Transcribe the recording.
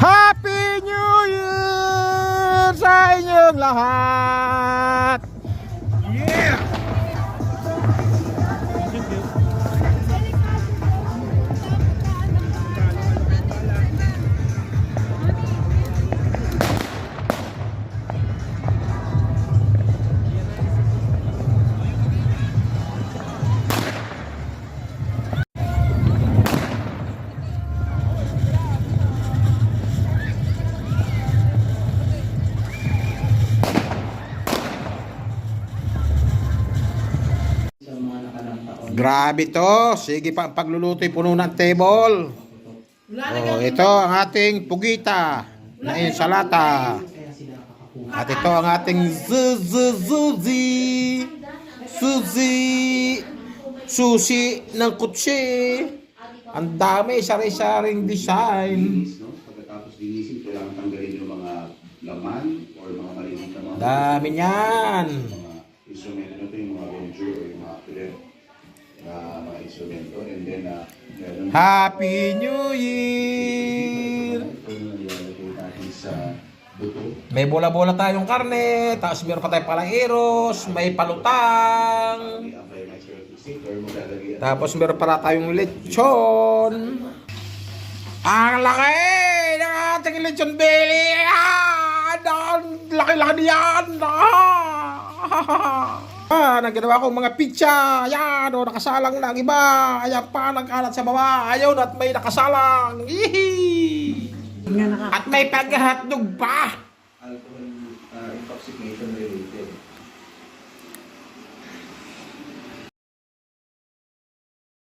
Happy New Year sa inyong lahat. Yeah. Grabe to. Sige pa pagluluto'y puno ng table. Oh, ito ang ating pugita na ensalata. At ito ang ating sushi ng kutsi. Ang dami, sari-saring design. Pagkatapos linisin, kailangan tanggalin yung mga laman or mga maliit na mga Dami niyan. mga instrumento nito, yung mga venture or yung mga pilit na mga instrumento. And then, meron Happy New Year! ito yung nilalagay natin sa buto. May bola-bola tayong karne, tapos meron pa tayong palairos, may palutang. I-apply na extra sticker, maglalagay Tapos meron pala tayong lechon. Ang laki ng ating lechon belly. Ang laki-laki niyan. Naginawa ko mga pizza. Yan, nakasalang na ang iba. Ayan pa, nagkalat sa baba. Ayun, at may nakasalang. At may pag-hotdog pa. alcohol intoxicated